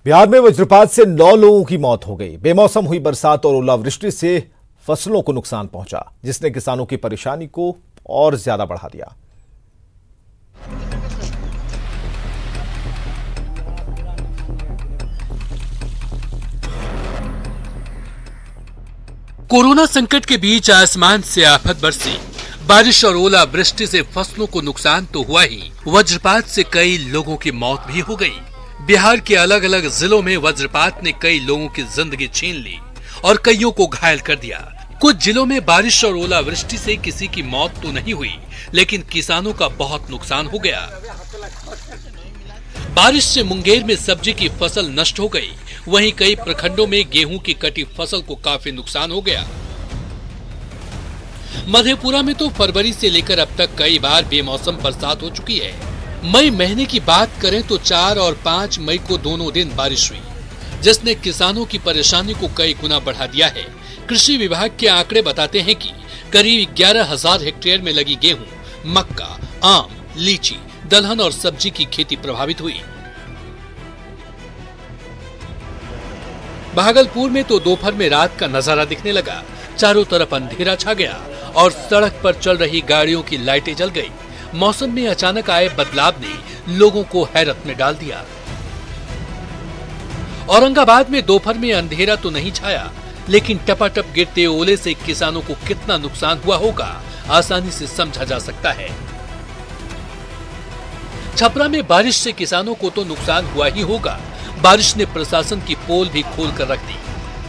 बिहार में वज्रपात से 9 लोगों की मौत हो गई। बेमौसम हुई बरसात और ओलावृष्टि से फसलों को नुकसान पहुंचा, जिसने किसानों की परेशानी को और ज्यादा बढ़ा दिया। कोरोना संकट के बीच आसमान से आफत बरसी। बारिश और ओलावृष्टि से फसलों को नुकसान तो हुआ ही, वज्रपात से कई लोगों की मौत भी हो गई। बिहार के अलग अलग जिलों में वज्रपात ने कई लोगों की जिंदगी छीन ली और कईयों को घायल कर दिया। कुछ जिलों में बारिश और ओलावृष्टि से किसी की मौत तो नहीं हुई, लेकिन किसानों का बहुत नुकसान हो गया। बारिश से मुंगेर में सब्जी की फसल नष्ट हो गई, वहीं कई प्रखंडों में गेहूं की कटी फसल को काफी नुकसान हो गया। मधेपुरा में तो फरवरी से लेकर अब तक कई बार बेमौसम बरसात हो चुकी है। मई महीने की बात करें तो 4 और 5 मई को दोनों दिन बारिश हुई, जिसने किसानों की परेशानी को कई गुना बढ़ा दिया है। कृषि विभाग के आंकड़े बताते हैं कि करीब 11,000 हेक्टेयर में लगी गेहूं, मक्का, आम, लीची, दलहन और सब्जी की खेती प्रभावित हुई। भागलपुर में तो दोपहर में रात का नजारा दिखने लगा। चारों तरफ अंधेरा छा गया और सड़क पर चल रही गाड़ियों की लाइटें जल गई। मौसम में अचानक आए बदलाव ने लोगों को हैरत में डाल दिया। औरंगाबाद में दोपहर में अंधेरा तो नहीं छाया, लेकिन टपाटप गिरते ओले से किसानों को कितना नुकसान हुआ होगा, आसानी से समझा जा सकता है। छपरा में बारिश से किसानों को तो नुकसान हुआ ही होगा। बारिश ने प्रशासन की पोल भी खोल कर रख दी।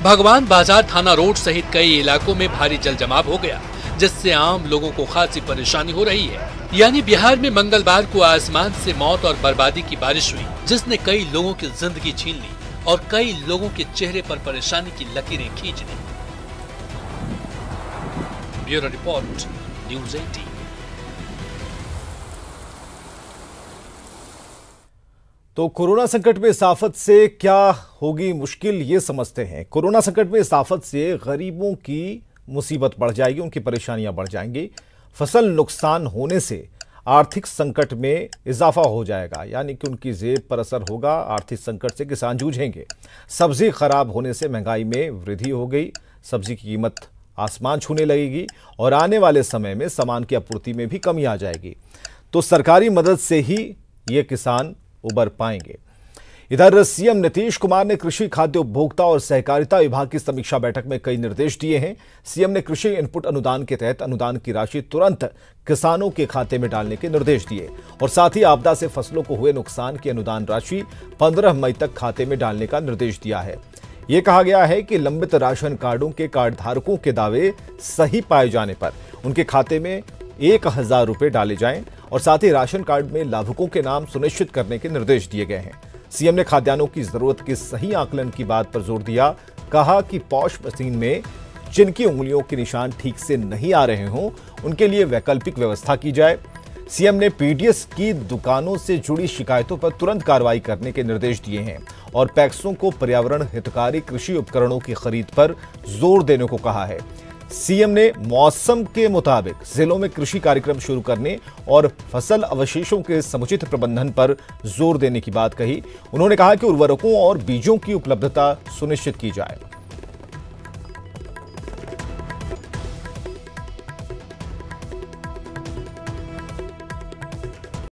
भगवान बाजार थाना रोड सहित कई इलाकों में भारी जल जमाव हो गया, जिससे आम लोगों को खासी परेशानी हो रही है। यानी बिहार में मंगलवार को आसमान से मौत और बर्बादी की बारिश हुई, जिसने कई लोगों की जिंदगी छीन ली और कई लोगों के चेहरे पर परेशानी की लकीरें खींच दी। Bureau report, news 18। तो कोरोना संकट में इस आफत से क्या होगी मुश्किल, ये समझते हैं। कोरोना संकट में इस आफत से गरीबों की मुसीबत बढ़ जाएगी, उनकी परेशानियां बढ़ जाएंगी। फसल नुकसान होने से आर्थिक संकट में इजाफा हो जाएगा, यानी कि उनकी जेब पर असर होगा। आर्थिक संकट से किसान जूझेंगे। सब्जी खराब होने से महंगाई में वृद्धि हो गई, सब्जी की कीमत आसमान छूने लगेगी और आने वाले समय में सामान की आपूर्ति में भी कमी आ जाएगी। तो सरकारी मदद से ही ये किसान उबर पाएंगे। इधर सीएम नीतीश कुमार ने कृषि, खाद्य, उपभोक्ता और सहकारिता विभाग की समीक्षा बैठक में कई निर्देश दिए हैं। सीएम ने कृषि इनपुट अनुदान के तहत अनुदान की राशि तुरंत किसानों के खाते में डालने के निर्देश दिए और साथ ही आपदा से फसलों को हुए नुकसान की अनुदान राशि 15 मई तक खाते में डालने का निर्देश दिया है। यह कहा गया है कि लंबित राशन कार्डों के कार्ड धारकों के दावे सही पाए जाने पर उनके खाते में 1,000 रुपए डाले जाएं और साथ ही राशन कार्ड में लाभुकों के नाम सुनिश्चित करने के निर्देश दिए गए हैं। सीएम ने खाद्यान्नों की जरूरत के सही आकलन की बात पर जोर दिया। कहा कि पॉश मशीन में जिनकी उंगलियों के निशान ठीक से नहीं आ रहे हों, उनके लिए वैकल्पिक व्यवस्था की जाए। सीएम ने पीडीएस की दुकानों से जुड़ी शिकायतों पर तुरंत कार्रवाई करने के निर्देश दिए हैं और पैक्सों को पर्यावरण हितकारी कृषि उपकरणों की खरीद पर जोर देने को कहा है। सीएम ने मौसम के मुताबिक जिलों में कृषि कार्यक्रम शुरू करने और फसल अवशेषों के समुचित प्रबंधन पर जोर देने की बात कही। उन्होंने कहा कि उर्वरकों और बीजों की उपलब्धता सुनिश्चित की जाए।